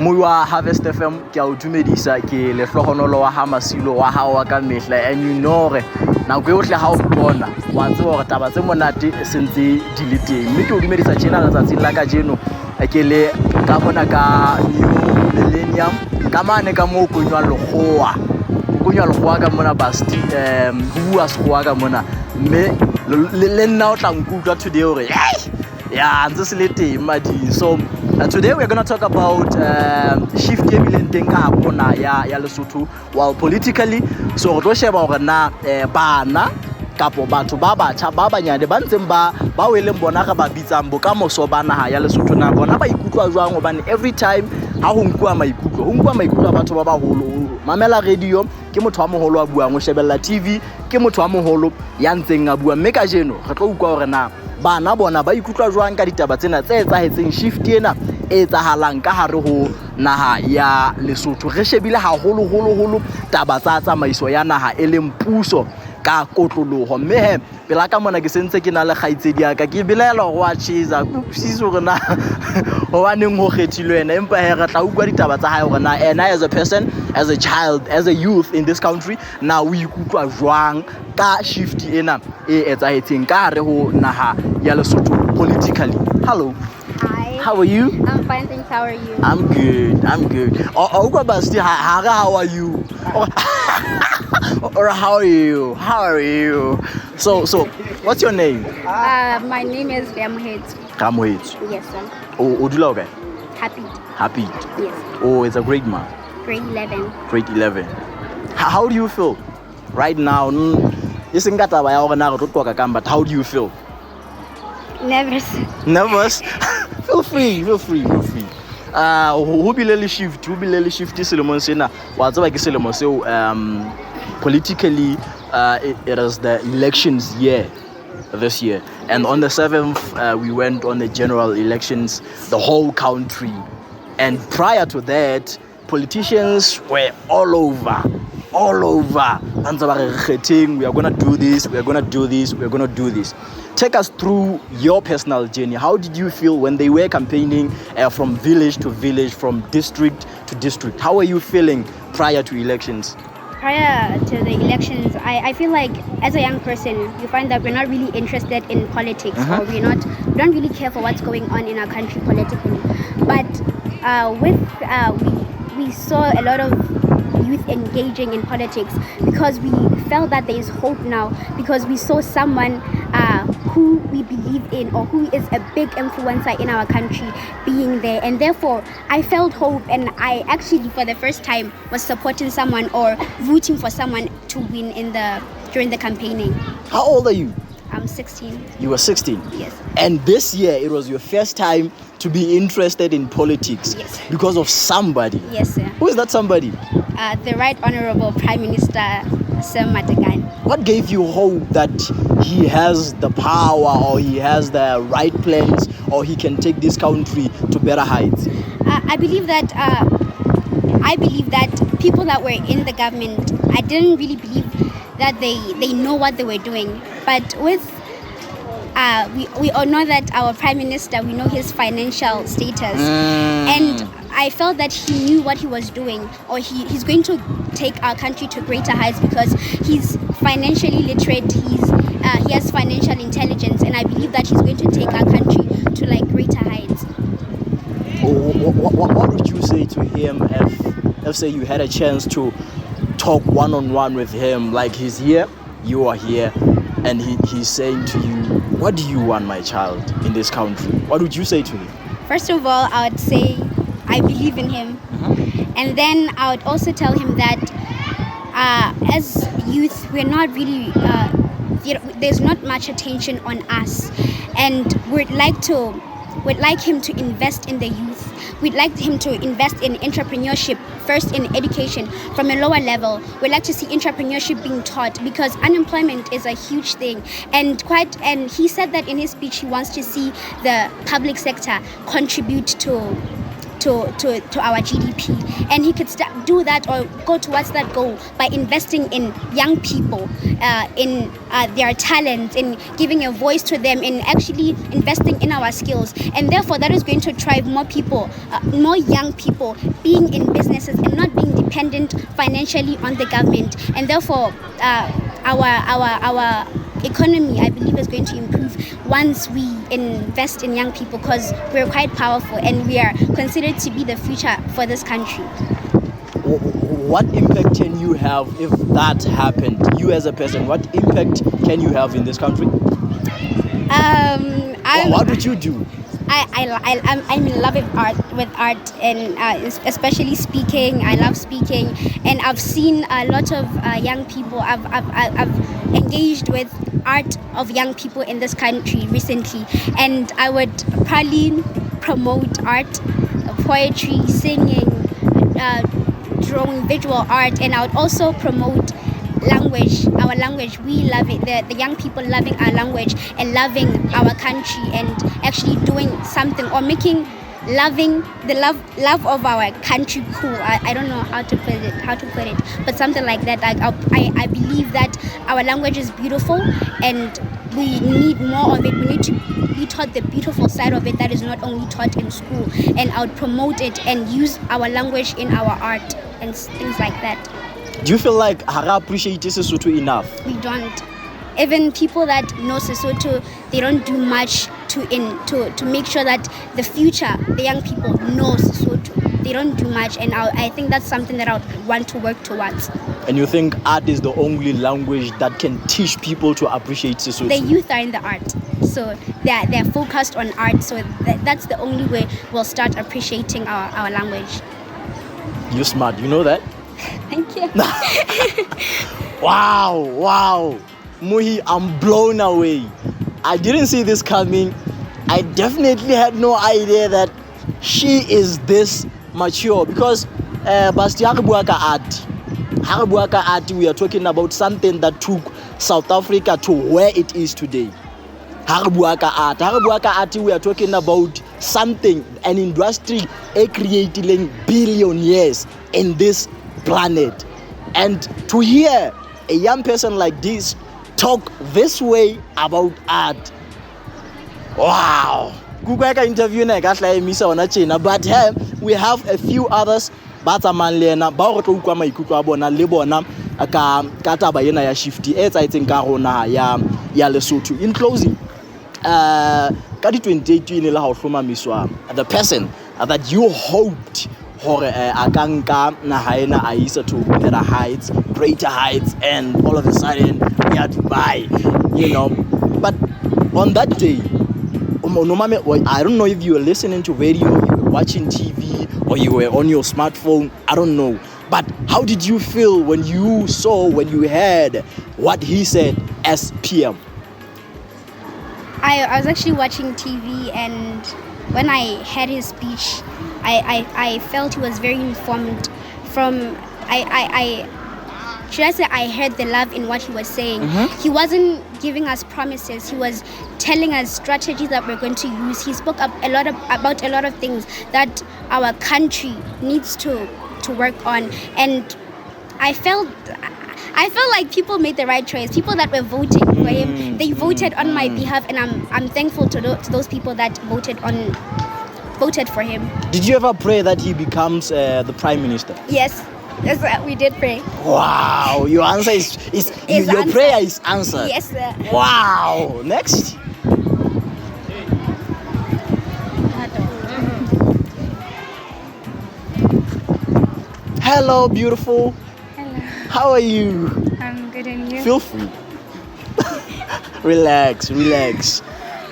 Moya Harvest FM ke a o dumedisa ke le hlohonolo wa ha masilo wa hao wa ka mehla, and you know re nako e ohle ha o bona wa tseba hore taba tse monate sentse di le teng, mme ke o dumedisa tjena letsatsing la kajeno ke le ka mona ka new millennium ka mane ka moo konywa lekgowa ka mona basti ho bua sekgowa ka mona, mme le nna o tla nkutlwa today hore yeah ntse se le teng madi. So today we're going to talk about shift e bileng teng ka bona ya Lesotho while politically. So re tlo sheba hore na bana kapo batho ba batjha ba banyane ba ntseng ba weleng bona ga ba bitsang bokamoso ba naha ya Lesotho na bona ba ikutlwa jwang, hobane every time ha ho nkuwa maikutlo a batho ba baholo. Mamela radio ke motho wa moholo a buang, o shebella TV ke motho wa moholo ya ntseng a bua, mme ka jeno re tlo ukwa hore na bana bona ba ikutlwa jwang ka ditaba tsena tse etsahetseng, shift ena e etsahalang ka hare ho naha ya Lesotho. Re shebile haholo taba tsa tsamaiso ya naha e leng puso ka kotloloho, mme he pela ka mona ke sentse ke na le kgaitsedi ya ka ke bilela hore wa chisa kupsiso rena ho baneng ho kgethilwe ena, empa he re tla ukwa ditaba tsa hae hore na ena as a person, as a child, as a youth in this country na o ikutlwa jwang ka shift ena e etsahetseng ka hare ho naha ya Lesotho politically. Hello. Hi. How are you? I'm fine, thanks. How are you? I'm good. How are you? Or how are you? So what's your name? My name is Kamohets. Yes, sir. Oh, Odula, okay. Happy. Yes. Oh, it's a great man. Grade 11. Grade 11. How do you feel right now? But how do you feel? Nervous. Feel free. Who bilele shift selemo sena wa tseba ke selemo seo politically it is the elections year this year, and on the 7th we went on the general elections, the whole country, and prior to that politicians were all over. We are gonna do this. Take us through your personal journey. How did you feel when they were campaigning from village to village, from district to district? How are you feeling prior to elections? Prior to the elections, I feel like as a young person, you find that we're not really interested in politics, or we don't really care for what's going on in our country politically. But we saw a lot of youth engaging in politics because we felt that there is hope now, because we saw someone who we believe in, or who is a big influencer in our country, being there, and therefore I felt hope, and I actually for the first time was supporting someone or rooting for someone to win during the campaigning. How old are you? I'm 16. You were 16? Yes. And this year it was your first time to be interested in politics? Yes. Because of somebody? Yes, sir. Who is that somebody? The Right Honourable Prime Minister, Sir Matekane. What gave you hope that he has the power, or he has the right plans, or he can take this country to better heights? I believe that people that were in the government, I didn't really believe that they know what they were doing. But with we all know that our Prime Minister, we know his financial status, and I felt that he knew what he was doing, or he's going to take our country to greater heights because he's financially literate, he has financial intelligence, and I believe that he's going to take our country to like greater heights. What would you say to him if say you had a chance to talk one-on-one with him, like he's here, you are here, and he's saying to you, what do you want, my child, in this country? What would you say to him? First of all, I would say I believe in him. And then I would also tell him that as youth, we're not really, there's not much attention on us. And we'd like him to invest in the youth. We'd like him to invest in entrepreneurship, first in education from a lower level. We'd like to see entrepreneurship being taught, because unemployment is a huge thing. And he said that in his speech he wants to see the public sector contribute to our GDP, and he could do that or go towards that goal by investing in young people, in their talent, in giving a voice to them, in actually investing in our skills, and therefore that is going to drive more people, more young people being in businesses and not being dependent financially on the government, and therefore our economy, I believe, is going to improve once we invest in young people, because we're quite powerful and we are considered to be the future for this country. What impact can you have if that happened? You as a person, what impact can you have in this country? What would you do? I'm in love with art, and especially speaking. I love speaking, and I've seen a lot of young people. I've engaged with art of young people in this country recently, and I would probably promote art, poetry, singing, drawing, visual art, and I would also promote language, our language. We love it, the young people loving our language and loving our country, and actually doing something or making loving the love of our country cool. I don't know how to put it, but something like that. I believe that our language is beautiful and we need more of it. We need to be taught the beautiful side of it that is not only taught in school, and I would promote it and use our language in our art and things like that. Do you feel like Hara appreciate Sesotho enough? We don't. Even people that know Sesotho, they don't do much to make sure that the future, the young people know Sesotho. They don't do much, and I think that's something that I would want to work towards. And you think art is the only language that can teach people to appreciate Sesotho? The youth are in the art, so they're focused on art, so that's the only way we'll start appreciating our language. You're smart, you know that? Thank you. Wow. Muhi, I'm blown away. I didn't see this coming. I definitely had no idea that she is this mature, because Bastiabuaka art, we are talking about something that took South Africa to where it is today. Harabuaka art, we are talking about something, an industry creating billionaires in this planet. And to hear a young person like this talk this way about art, wow. Interview but we have a few others but manlena ba go tlo ukwa maikutlo a bona le bona ka taba ena ya shift e tsaitseng ka rona ya Lesotho. In closing, ka di 2018 le ha o hlomamiswa, the person that you hoped hore a ka nka naha ena a isa to better heights, greater heights, and all of a sudden we are Dubai, but on that day, I don't know if you were listening to radio, you were watching TV, or you were on your smartphone, I don't know. But how did you feel when you heard what he said as PM? I was actually watching TV, and when I heard his speech, I felt he was very informed. I heard the love in what he was saying. He wasn't giving us promises. He was telling us strategies that we're going to use. He spoke about a lot of things that our country needs to work on. And I felt like people made the right choice. People that were voting for him, they voted on my behalf, and I'm thankful to those people that voted for him. Did you ever pray that he becomes the Prime Minister? Yes, we did pray. Wow, your answer is your prayer is answered. Yes, sir. Wow. Next. Hello, beautiful. Hello. How are you? I'm good, and you? Feel free. Relax.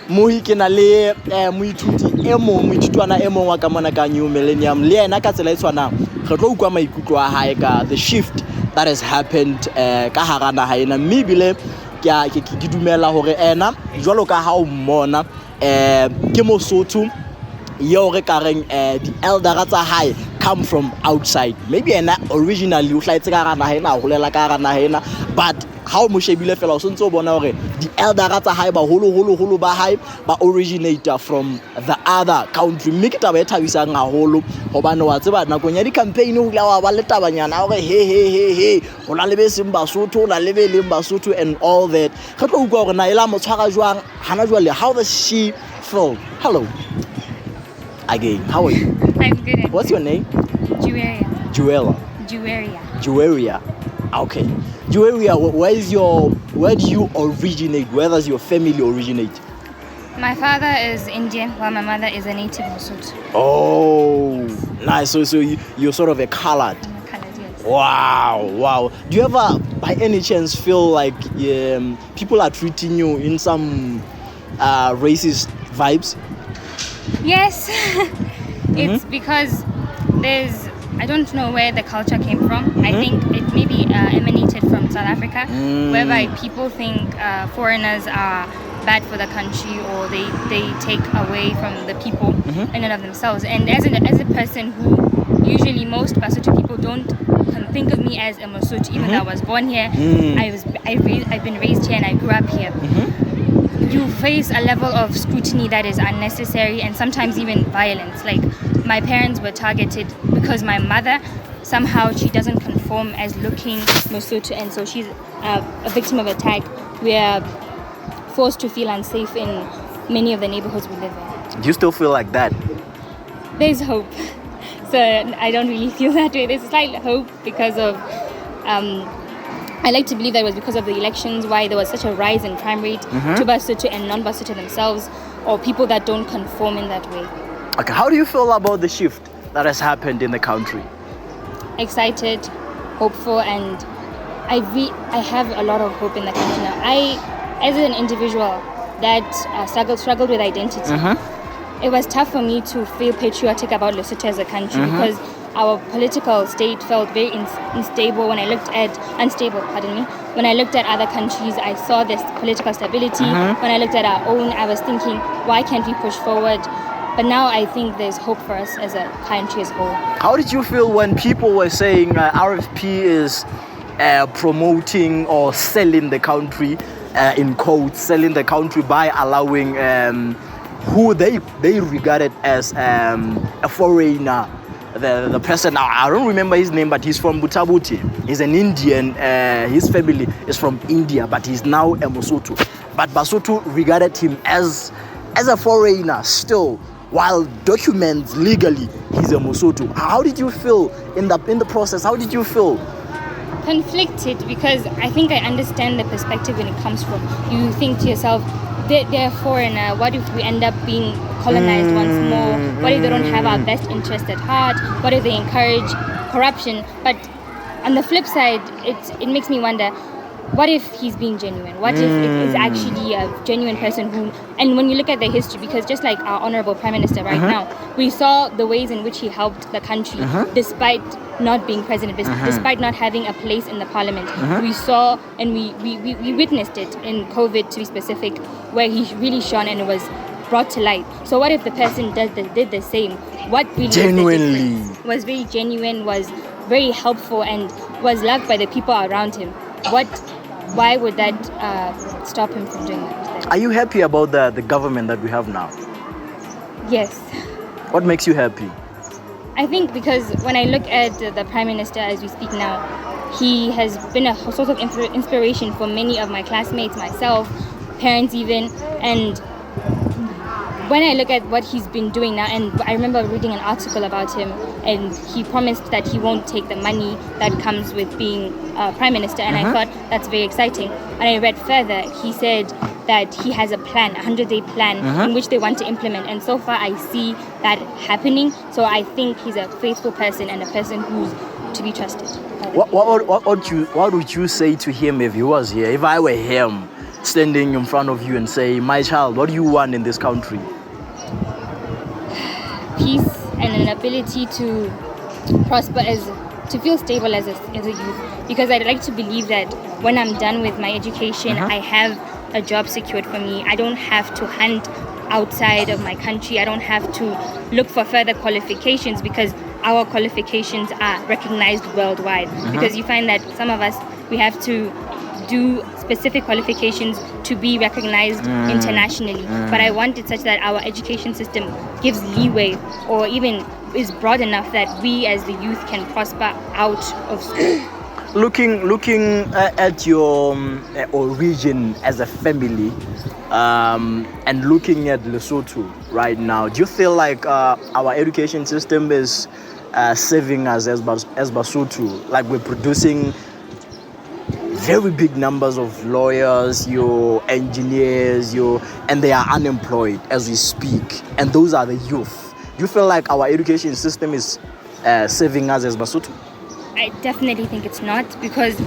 Mohi ke na le moithuti wa ka mona ka New Millennium le ena ka tsela e tshwanang re tlo ukwa maikutlo a hae ka the shift that has happened ka hara naha ena, mme bile ke dumela hore ena jwalo ka ha o mmona ke Mosotho yo re ka reng the elder tsa hae come from outside. Maybe ena originally o hlaetse ka hara naha ena, o holela ka hara naha ena, but how mo shebile fela o sontse o bona hore the elder tsa hae ba holo ba hae ba originator from the other country. Mme ke taba e thabisang haholo hobane wa tseba nakong ya di-campaign ho la wa ba le tabanyana hore he ho na le be seng Basotho, ho na le be leng Basotho and all that. Re tlo utlwa hore na ela mo tshwara jwang hana jwale. How does she feel? Hello again, how are you? I'm good. What's your name? Jueria. Jueria. Okay. Jueria, where do you originate? Where does your family originate? My father is Indian, while my mother is a native Lesotho. Oh, nice. So you're sort of a colored. I'm a colored, yes. Wow. Do you ever, by any chance, feel like people are treating you in some racist vibes? Yes. It's because I don't know where the culture came from. I think it maybe emanated from South Africa, whereby people think foreigners are bad for the country, or they take away from the people in and of themselves. And as a person who usually most Basotho people don't think of me as a Mosotho, even though I was born here, I've been raised here and I grew up here. You face a level of scrutiny that is unnecessary and sometimes even violence. Like, my parents were targeted because my mother, somehow she doesn't conform as looking Mosotho, and so she's a victim of attack. We are forced to feel unsafe in many of the neighborhoods we live in. Do you still feel like that? There's hope. So I don't really feel that way. There's slight hope because of I like to believe that it was because of the elections why there was such a rise in crime rate to Basotho and non-Basotho themselves, or people that don't conform in that way. Okay, how do you feel about the shift that has happened in the country? Excited, hopeful, and I have a lot of hope in the country now. I, as an individual that struggled with identity, it was tough for me to feel patriotic about Lesotho as a country because our political state felt very unstable. When I looked at when I looked at other countries, I saw this political stability. When I looked at our own, I was thinking, why can't we push forward? But now I think there's hope for us as a country as a whole. How did you feel when people were saying RFP is promoting or selling the country, in quotes, selling the country by allowing who they regarded as a foreigner? The person, I don't remember his name, but he's from Butabuti. He's an Indian. His family is from India, but he's now a Mosotho. But Basotho regarded him as a foreigner still, while documents legally he's a Mosotho. How did you feel in the process? How did you feel? Conflicted, because I think I understand the perspective when it comes from. You think to yourself, they're a foreigner. What if we end up being colonized once more? What if they don't have our best interest at heart? What if they encourage corruption? But on the flip side, it makes me wonder, what if he's being genuine? What if it is actually a genuine person who... And when you look at the history, because just like our Honourable Prime Minister right now, we saw the ways in which he helped the country despite not being president, despite not having a place in the parliament. We saw and we witnessed it in COVID, to be specific, where he really shone and it was brought to light. So what if the person did the same? What really Genuinely was very genuine, was very helpful, and was loved by the people around him? Why would that stop him from doing that? Are you happy about the government that we have now? Yes. What makes you happy? I think because when I look at the Prime Minister as we speak now, he has been a source of inspiration for many of my classmates, myself, parents even. And when I look at what he's been doing now, and I remember reading an article about him, and he promised that he won't take the money that comes with being Prime Minister, and I thought that's very exciting. And I read further, he said that he has a plan, a 100-day plan in which they want to implement, and so far I see that happening. So I think he's a faithful person and a person who's to be trusted. What would you say to him if he was here? If I were him, standing in front of you and say, my child, what do you want in this country? Peace and an ability to prosper, to feel stable as a youth, because I'd like to believe that when I'm done with my education, I have a job secured for me. I don't have to hunt outside of my country. I don't have to look for further qualifications, because our qualifications are recognized worldwide. Because you find that some of us, we have to do specific qualifications to be recognized internationally. But I want it such that our education system gives leeway, or even is broad enough that we as the youth can prosper out of school. Looking at your origin as a family, and looking at Lesotho right now, do you feel like our education system is serving us as Basotho? Like we're producing very big numbers of lawyers, your engineers, and they are unemployed as we speak, and those are the youth. Do you feel like our education system is serving us as Basotho? I definitely think it's not, because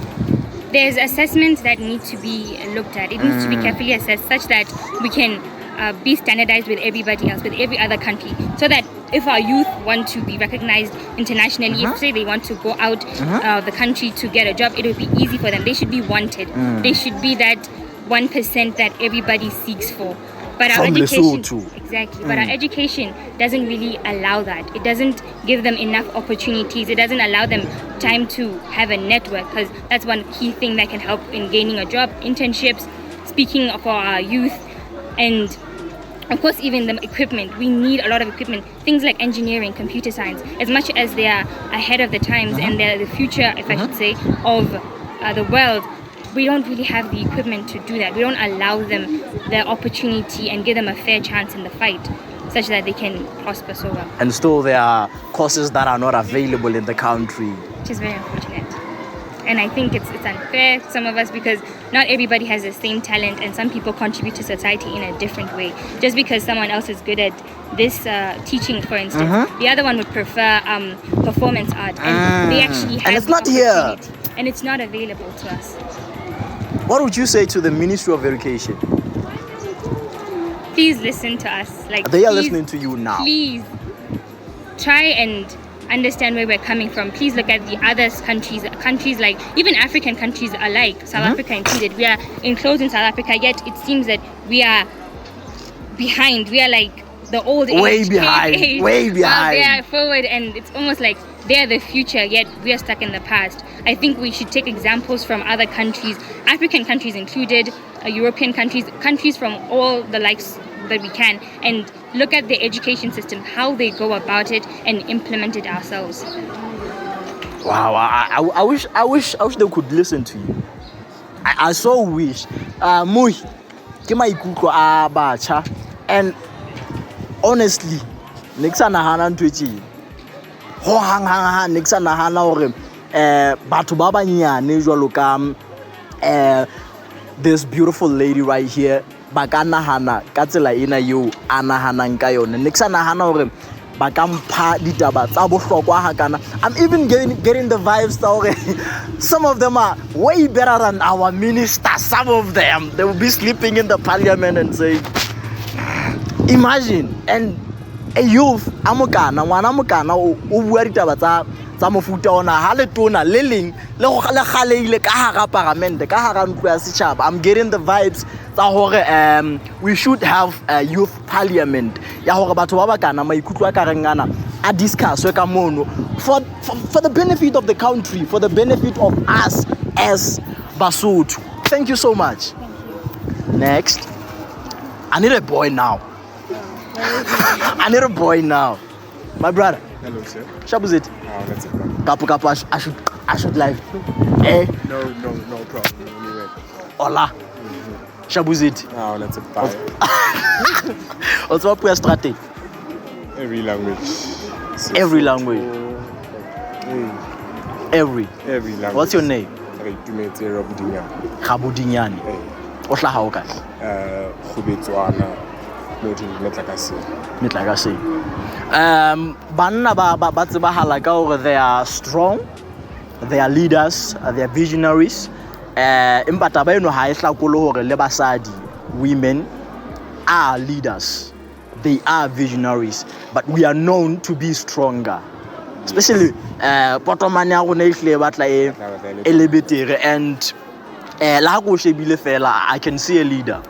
there's assessments that need to be looked at. It needs to be carefully assessed such that we can be standardized with everybody else, with every other country, so that if our youth want to be recognized internationally, if say they want to go out of the country to get a job, it will be easy for them. They should be wanted. They should be that 1% that everybody seeks for. But our education, exactly. But our education doesn't really allow that. It doesn't give them enough opportunities. It doesn't allow them time to have a network, because that's one key thing that can help in gaining a job. Internships, speaking for our youth, and of course even the equipment. We need a lot of equipment. Things like engineering, computer science. As much as they are ahead of the times and they're the future, if I should say, of the world, we don't really have the equipment to do that. We don't allow them the opportunity and give them a fair chance in the fight, such that they can prosper so well. And still there are courses that are not available in the country, which is very unfortunate. And I think it's unfair to some of us, because not everybody has the same talent, and some people contribute to society in a different way. Just because someone else is good at this teaching, for instance, the other one would prefer performance art, and they actually have, and it's not here, and it's not available to us. What would you say to the Ministry of Education? Please listen to us. Like, they are listening to you now. Please try and understand where we're coming from. Please look at the other countries like even African countries alike, South Africa included. We are enclosed in South Africa, yet it seems that we are behind. We are like the old way behind. They are forward, and it's almost like they're the future, yet we are stuck in the past. I think we should take examples from other countries, African countries included, European countries from all the likes that we can, and look at the education system, how they go about it, and implement it ourselves. Wow, I wish they could listen to you. I so wish. Mui, ke maikutlo a batjha, and honestly, nexa nahana ntwetsi. Ho hang nexa nahana hore batho ba banyane jwalo ka this beautiful lady right here ba ka nahana ka tsela ena eo a nahanang ka yone. Ne ke sa nahana hore ba ka mpha ditaba tsa bohlokwa ha kana. I'm even getting the vibes tsa hore some of them are way better than our ministers. Some of them, they will be sleeping in the parliament and say, imagine, and a youth amokana ngwana mokana o bua ditaba tsa mofuta ona ha le tona le leng le go le khaleile ka hara parliament ka hara ntlo ya setjhaba. I'm getting the vibes tsa hore we should have a youth parliament ya hore batho ba bakana maikutlo a ka rengana a discuss ka mono for the benefit of the country, for the benefit of us as Basotho. Thank you so much. Thank you. Next, I need a boy now. I need a boy now. My brother. Hello, sir. Shabuzit. That's a problem. I should live. Eh? No problem. Anyway. Hola. Shabuzit. That's a bad. What's up with strategy? Every language. Every language. Every language. What's your name? Rabudinyani. O hlaha ho kae? Khubetswana. Metlakase. Banna ba tsebahala ka hore they are strong, they are leaders, they are visionaries. Empa taba eno ha e hlakole hore le basadi, women are leaders, they are visionaries, but we are known to be stronger. Especially potomane ya rona ihle batla e lebetere, and la go shebile fela I can see a leader.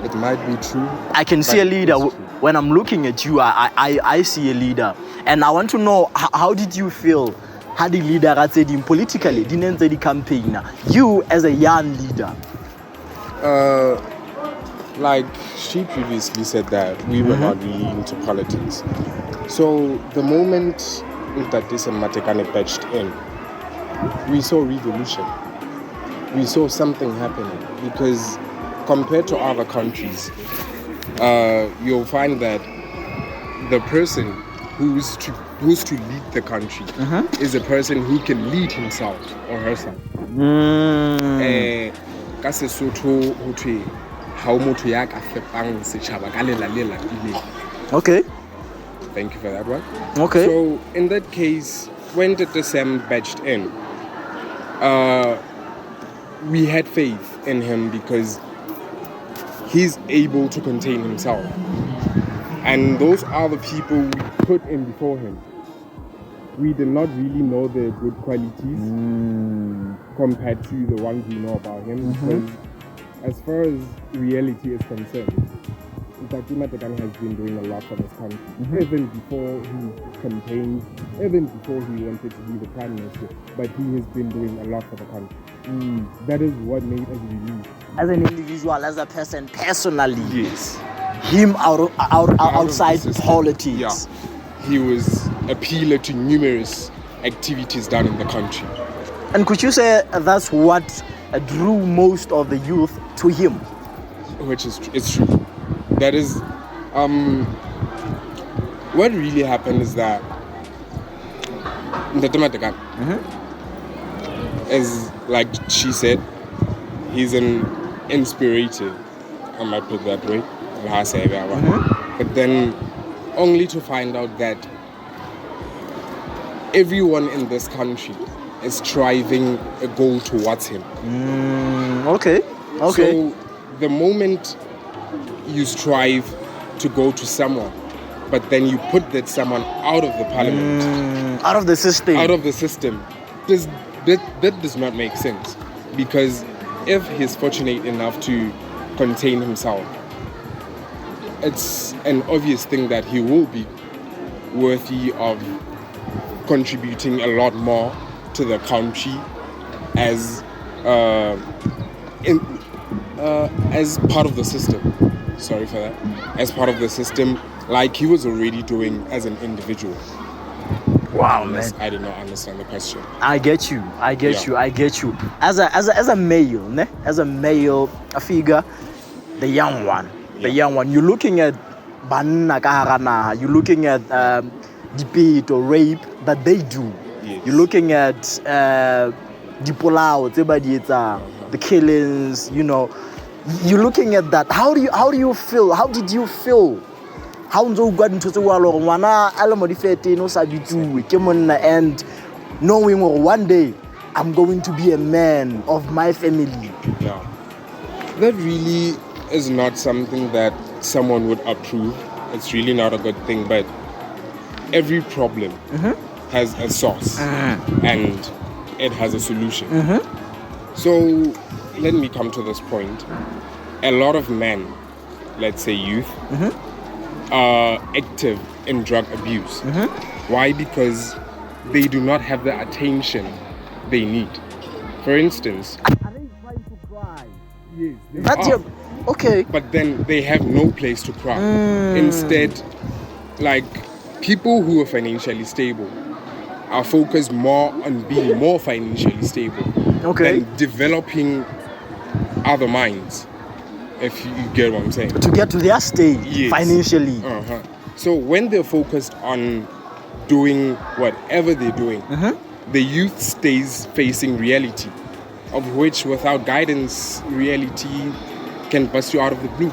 It might be true. I can see a leader. When I'm looking at you, I see a leader. And I want to know, how did you feel ha di-leader tse ding politically di ne ntse di-campaigner, you as a young leader? Like she previously said that we were not really into politics. So the moment that this and Matekane patched in, we saw revolution. We saw something happening because compared to other countries, you'll find that the person who's to lead the country is a person who can lead himself or herself. Ka Lesotho ho thwe ha o motho ya ka fepang setjhaba ka lela le lapileng. Okay. Thank you for that one. Okay. So in that case, when the Sam badged in, we had faith in him because he's able to contain himself. And those are the people we put in before him. We did not really know their good qualities compared to the ones we know about him. Because as far as reality is concerned, Matekane has been doing a lot for this country. Even before he campaigned, even before he wanted to be the Prime Minister, but he has been doing a lot for the country. That is what made us believe. As an individual, as a person, personally, Yes. him outside the system. politics. Yeah. He was a pillar to numerous activities done in the country. And could you say that's what drew most of the youth to him? Which is it's true. That is what really happened is that Matekane is, like she said, he's an inspirator, I might put that way. But then only to find out that everyone in this country is striving a goal towards him. Okay. So the moment you strive to go to someone, but then you put that someone out of the parliament, Out of the system. that does not make sense. Because if he's fortunate enough to contain himself, it's an obvious thing that he will be worthy of contributing a lot more to the country as part of the system. Sorry for that. As part of the system, like he was already doing as an individual. Wow, Unless man. I did not understand the question. I get you. As a male, ne? As a male figure, the young one. You're looking at banna ka hara naha. You're looking at debate or rape that they do. Yes. You're looking at dipolao tse ba di etsang, the killings. You know, you're looking at that. How do you feel? How did you feel? How ntso go ntho tse wa lo ngwana a le mo di 13 o sa bitsuwe ke monna, and knowing one day I'm going to be a man of my family. Yeah. That really is not something that someone would approve. It's really not a good thing, but every problem has a source and it has a solution. So let me come to this point. A lot of men, let's say youth, are active in drug abuse. Why? Because they do not have the attention they need. For instance, Are they trying to cry? yes, they That's are. your okay. But then they have no place to cry. Instead, like people who are financially stable are focused more on being more financially stable Okay. than developing other minds, if you get what I'm saying. To get to their stage Yes. financially. So when they're focused on doing whatever they're doing, the youth stays facing reality, of which without guidance, reality can bust you out of the blue.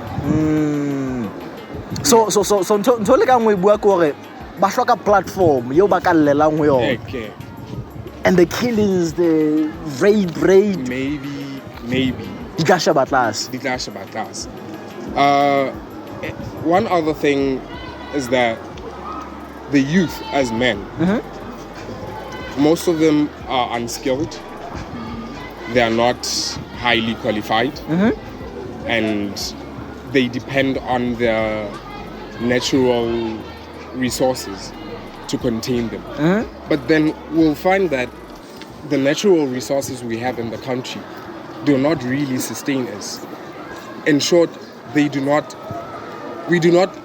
So ntho le ka ngwe bua ko re ba hloka platform yo ba ka llelang ho yona. Okay. And the killings, the rape, Maybe. di ka sheba tlase. Di tla sheba tlase. One other thing is that the youth as men, most of them are unskilled. They are not highly qualified, and they depend on their natural resources. to contain them. But then we'll find that the natural resources we have in the country do not really sustain us. In short, we do not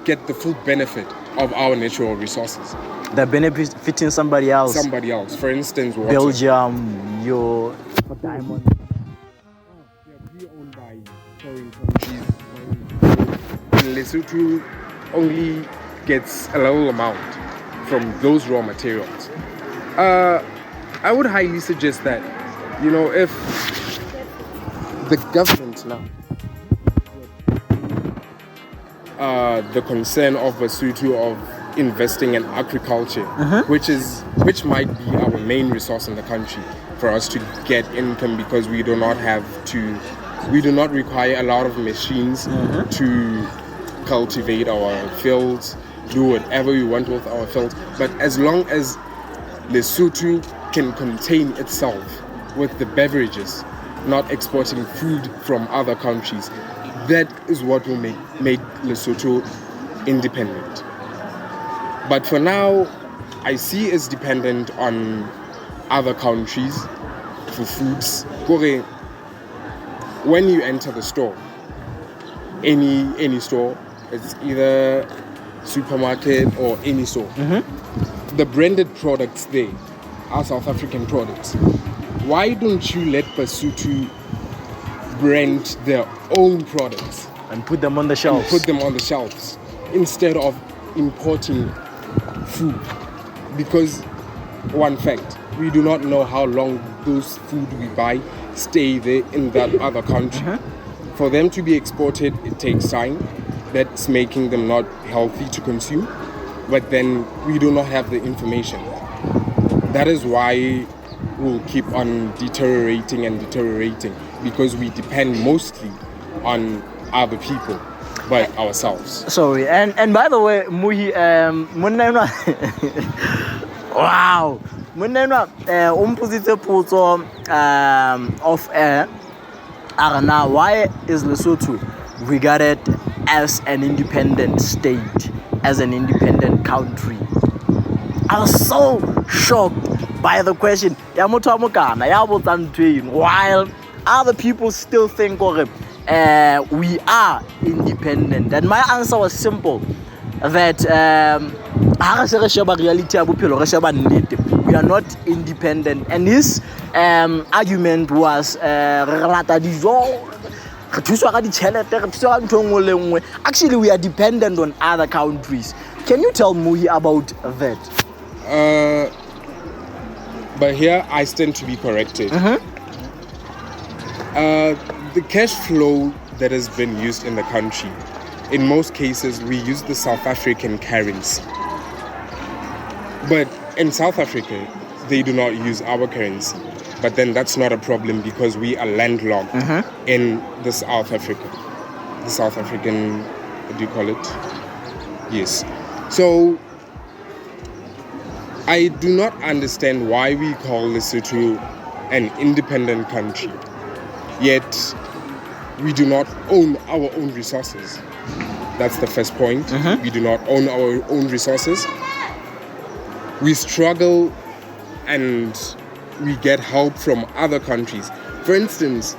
get the full benefit of our natural resources. They're benefiting somebody else. Somebody else. For instance, water. Belgium, your diamond. They are owned by foreign countries. And Lesotho only gets a little amount from those raw materials. I would highly suggest that, if the government now, the concern of Lesotho of investing in agriculture, which might be our main resource in the country for us to get income, because we do not require a lot of machines to cultivate our fields, do whatever we want with our fields. But as long as Lesotho can contain itself with the beverages, not exporting food from other countries, that is what will make Lesotho independent. But for now, I see us dependent on other countries for foods. When you enter the store, any store, it's either supermarket or any store, the branded products there are South African products. Why don't you let Lesotho brand their own products and put them on the shelves? Instead of importing food? Because one fact, we do not know how long those food we buy stay there in that other country. For them to be exported, it takes time. That's making them not healthy to consume. But then we do not have the information. That is why we'll keep on deteriorating, because we depend mostly on other people by ourselves. Sorry, and by the way, Muhi, wow, of air. Now, why is Lesotho regarded as an independent state, as an independent country? I was so shocked by the question. While other people still think we are independent. And my answer was simple. That we are not independent. And his argument was actually we are dependent on other countries. Can you tell Muhi about that? But here I stand to be corrected. The cash flow that has been used in the country, in most cases we use the South African currency. But in South Africa, they do not use our currency. But then that's not a problem, because we are landlocked in the South Africa. The South African, what do you call it? Yes. So I do not understand why we call Lesotho an independent country, yet we do not own our own resources. That's the first point. We do not own our own resources. We struggle and we get help from other countries. For instance,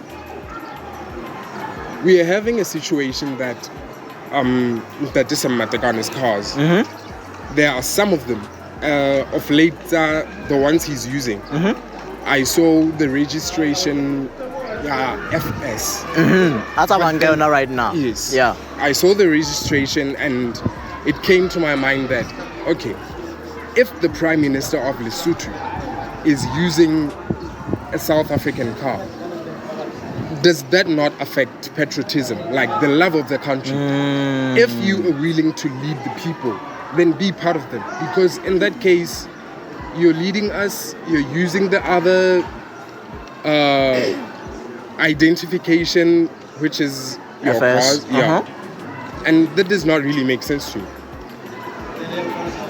we are having a situation that is Matekane's cars. There are some of them. Of late, the ones he's using. I saw the registration FS. That's a one going on right now. Yes. Yeah. I saw the registration and it came to my mind that, okay, if the Prime Minister of Lesotho is using a South African car, does that not affect patriotism, like the love of the country? If you are willing to lead the people, then be part of them. Because in that case, you're leading us, you're using the other identification, which is your FS. cause. And that does not really make sense to me.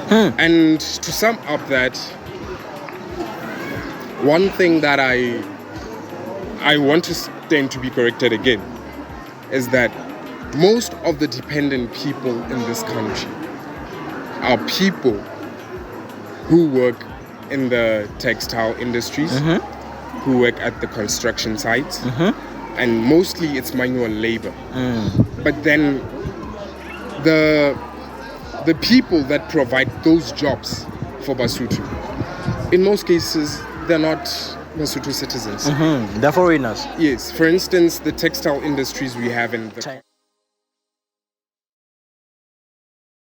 And to sum up that, one thing that I want to stand to be corrected again is that most of the dependent people in this country are people who work in the textile industries, who work at the construction sites, and mostly it's manual labor. But then the people that provide those jobs for Basotho, in most cases, they're not Basotho citizens. They're foreigners. Yes, for instance, the textile industries we have in the